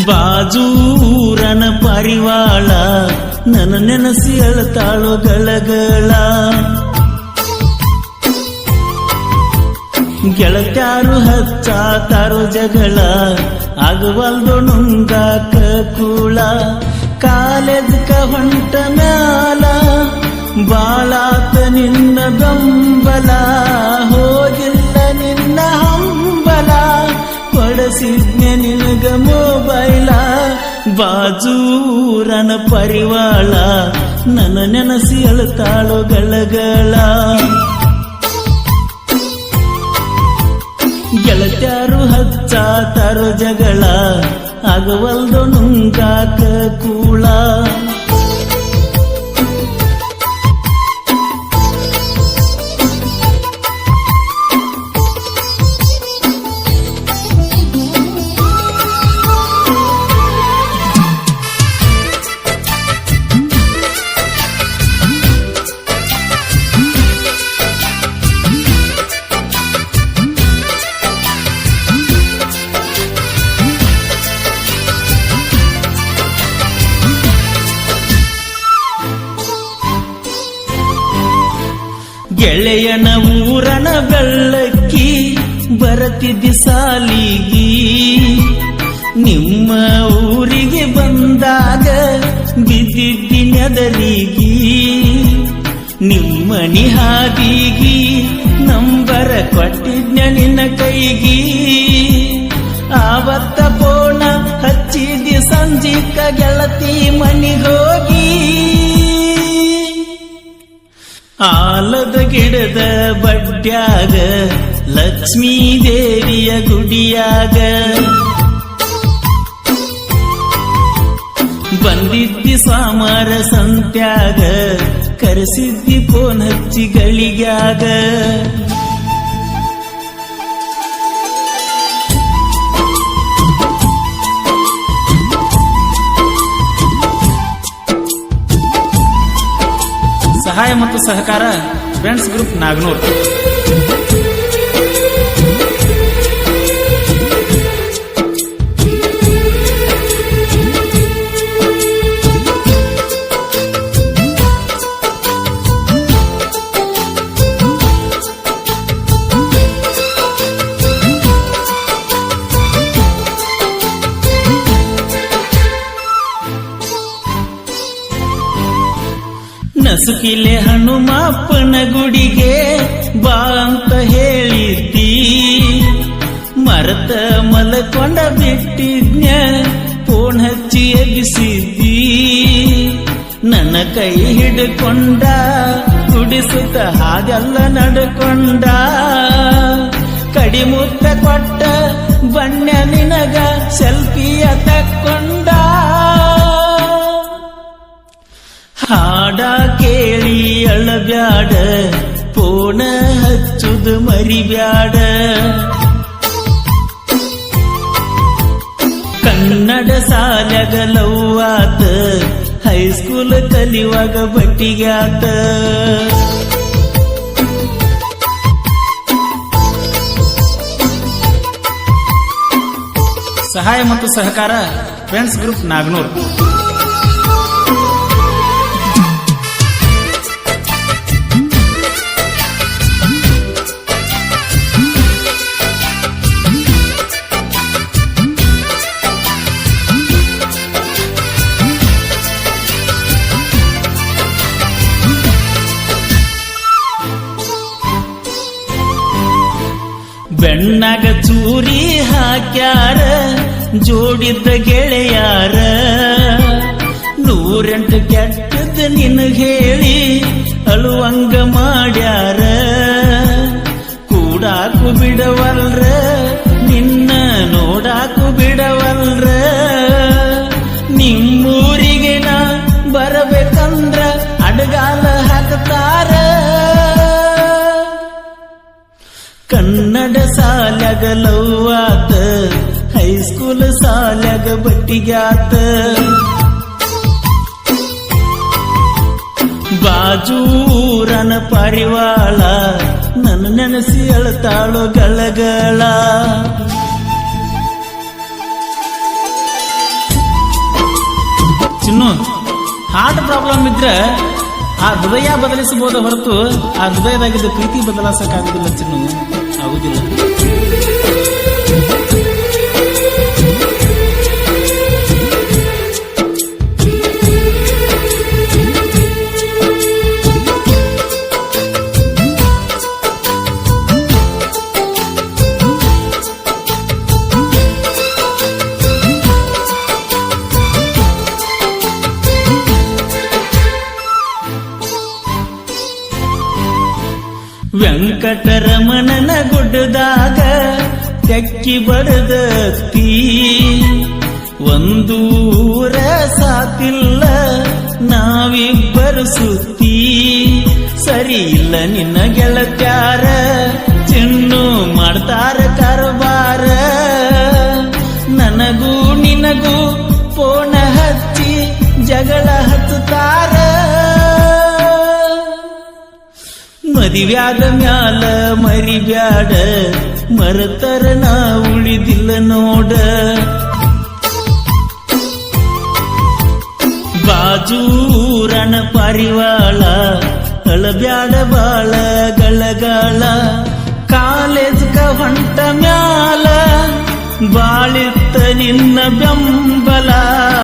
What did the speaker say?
ಬಾಜೂರನ ಪರಿವಾಳ ನನ್ನ ನೆನಸಿ ಅಳತಾಳು ಗಳಗಳ. ಗೆಳತ್ಯಾರು ಹಚ್ಚಾತಾರು ಜಗಳ ಆಗವಲ್ದು ನುಂಗಾಕ ಕೂಳ. ಕಾಲೇಜ್ಕ ಹೊಂಟ ಮ್ಯಾಲ ಬಾಳಾತ ನಿನ್ನ ಬೆಂಬಲ, ಹೋಗಿಲ್ಲ ನಿನ್ನ ಹಂಬಲ, ಕೊಡಸಿದ್ನೆ ನಿನಗ ಮೊಬೈಲ. ಬಾಜೂರನ ಪರಿವಾಳ ನನ್ನ ನೆನಸಿ ಅಳತಾಳು ಗಳಗಳ. ಗೆಳತ್ಯಾರು ಹಚ್ಚಾತಾರು ಜಗಳ ಆಗವಲ್ದು ನುಂಗಾಕ ಕೂಳ. ಗೆಳೆಯನ ಊರನ ಬೆಳ್ಳಕ್ಕಿ ಬರತಿದ್ದಿ ಸಾಲಿಗಿ, ನಿಮ್ಮ ಊರಿಗೆ ಬಂದಾಗ ಬಿದ್ದಿದ್ದಿ ನೆದರಿಗಿ. ನಿಮ್ಮನಿ ಹಾದಿಗಿ ನಂಬರ ಕೊಟ್ಟಿದ್ನ ನಿನ್ನ ಕೈಗಿ. ಆವತ್ತ ಫೋನ ಹಚ್ಚಿದ್ದಿ ಸಂಜಿಕ ಗೆಳತಿ ಮನಿಗೋಗಿ. ಆಲದ ಗಿಡದ ಬಡ್ಡ್ಯಾಗ ಲಕ್ಷ್ಮೀ ದೇವಿಯ ಗುಡಿಯಾಗ ಬಂದಿದ್ದಿ ಸೋಮಾರ ಸಂತ್ಯಾಗ, ಕರೆಸಿದ್ದಿ ಫೋನ್ ಹಚ್ಚಿ ಗಳಿಗ್ಯಾಗ. ಸಹಾಯ ಮತ್ತು ಸಹಕಾರ ಫ್ರೆಂಡ್ಸ್ ಗ್ರೂಪ್ ನಾಗನೂರ್. ನಸುಕಿಲೆ ಹನುಮಪ್ಪನ ಗುಡಿಗೆ ಬಾ ಅಂತ ಹೇಳಿದ್ದಿ, ಮರತ ಮಲಕೊಂಡ ಬಿಟ್ಟಿದ್ನ ಫೋನ್ ಹಚ್ಚಿ ಎಬ್ಬಿಸಿದ್ದಿ. ನನ್ನ ಕೈ ಹಿಡ್ಕೊಂಡ ಕುಡಿಸುತ್ತ ಹಾಗೆಲ್ಲ ನಡ್ಕೊಂಡ, ಕಡಿಮುತ್ತ ಕೊಟ್ಟ ಬಣ್ಣ ನಿನಗ ಸೆಲ್ಫಿಯ ತಕ್ಕೊಂಡ. ಹಾಡ ಕೇಳಿ ಅಳಬ್ಯಾಡ, ಫೋನ ಹಚ್ಚುದು ಮರಿಬ್ಯಾಡ. ಕನ್ನಡ ಸಾಲ್ಯಾಗ ಲವ್ವಾತ, ಹೈಸ್ಕೂಲ್ ಕಲಿಯುವಾಗ ಬಟ್ಟಿಗ್ಯಾತ. ಸಹಾಯ ಮತ್ತು ಸಹಕಾರ ಫ್ರೆಂಡ್ಸ್ ಗ್ರೂಪ್ ನಾಗನೂರ್. ಬೆಣ್ಣಾಗ ಚೂರಿ ಹಾಕ್ಯಾರ ಜೋಡಿದ್ದ ಗೆಳೆಯಾರ, 108 ಕೆಟ್ಟದ ನಿನಗ ಹೇಳಿ ಅಳುವಂಗ ಮಾಡ್ಯಾರ. ಕೂಡಾಕು ಬಿಡವಲ್ರ, ನಿನ್ನ ನೋಡಾಕು ಬಿಡವಲ್ರ. ನಿಮ್ಮೂರಿಗೆ ನಾ ಬರಬೇಕಂದ್ರ ಅಡಗಾಲ ಹಾಕ್ತಾರ. ಕನ್ನಡ ಸಾಲ್ಯಾಗ ಲವ್ವಾತ, ಹೈಸ್ಕೂಲ್ ಸಾಲ್ಯಾಗ ಬಟ್ಟಿಗ್ಯಾತ. ಬಾಜೂರನ ಪರಿವಾಳ ನನ್ನ ನೆನಸಿ ಅಳತಾಳು ಗಳಗಳ. ಚಿನ್ನು, ಹಾರ್ಟ್ ಪ್ರಾಬ್ಲಮ್ ಇದ್ರೆ ಆ ಹೃದಯ ಬದಲಿಸಬಹುದು ಹೊರತು ಆ ಹೃದಯದಾಗಿದ್ದ ಪ್ರೀತಿ ಬದಲಾಯಿಸಕ್ಕಾಗುದಿಲ್ಲ ಚಿನ್ನು, ಆಗುದಿಲ್ಲ. ವೆಂಕಟರಮಣನ ಗುಡ್ಡದಾಗ ತೆಕ್ಕಿ ಬಡದತ್ತಿ, ಒಂದು ಊರ ಸಾತಿಲ್ಲ ನಾವಿಬ್ಬರು ಸುತ್ತಿ. ಸರಿ ಇಲ್ಲ ನಿನ್ನ ಗೆಳತ್ಯಾರ, ಚಿನ್ನು ಮಾಡ್ತಾರ ಕಾರವಾರ. ನನಗೂ ನಿನಗೂ ಫೋನ ಹಚ್ಚಿ ಜಗಳ ಹಚ್ಚುತ್ತಾರ. ಮದಿವ್ಯಾದ ಮ್ಯಾಲ ಮರಿಬ್ಯಾಡ, ಮರತರ ನಾ ಉಳಿದಿಲ್ಲ ನೋಡ. ಬಾಜೂರನ ಪರಿವಾಳ ಅಳಬ್ಯಾಡ ಬಾಳ ಗಳಗಾಳ. ಕಾಲೇಜ್ಗ ಹೊಂಟ ಮ್ಯಾಲ ಬಾಳಿತ್ತ ನಿನ್ನ ಬೆಂಬಲ.